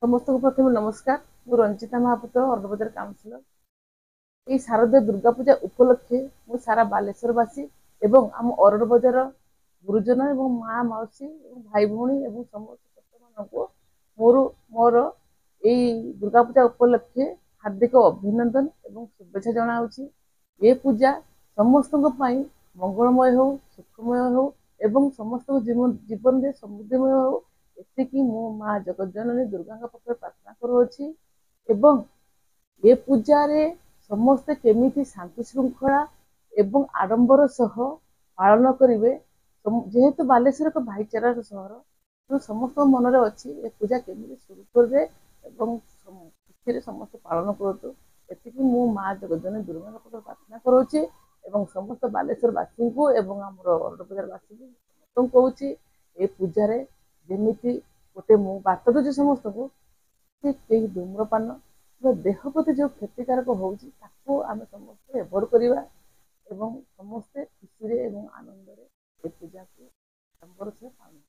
समस्त को प्रथम नमस्कार। मु रंजिता महापुत्र अर्णबजार काउंसिलर। ये शारदीय दुर्गा पूजा उपलक्षे मु सारा बालेश्वरवासी एवं आम अरणबजार गुरुजन एवं माँ मौसी भाई भौणी एवं समस्त भक्त मोर मोर यही दुर्गा पूजा उपलक्षे हार्दिक अभिनंदन एवं शुभेच्छा जनाऊँगी। ये पूजा समस्त मंगलमय हो, सुखमय हो एवं समस्त जीवन में समृद्धिमय हो एतिकी मो माँ जगज्जननी दुर्गा पाखे प्रार्थना करुअछि। एवं ये पूजा रे समस्ते केमिति शांति श्रृंखला एवं आडंबर सह पालन करिवे। जेहेतु बालेश्वर एक भाईचारार सहर, तो समस्त मन में अच्छी ये पूजा केमिति सुरुखुरुरे एवं खुशी समस्त पालन करतु एतिकी मो माँ जगज्जननी दुर्गा पाखे प्रार्थना करुअछि। एवं समस्त बालेश्वरवासी को एवं आमर अरणबजारवासी को समस्त कहूँ ये पूजा जेमिति गोटे मु बात दूसरी समस्त को धूम्रपान देह प्रति जो क्षतिकारक होउछि ताको आमे समस्त एभॉइड करिवा एवं समस्ते खुशी एवं आनंद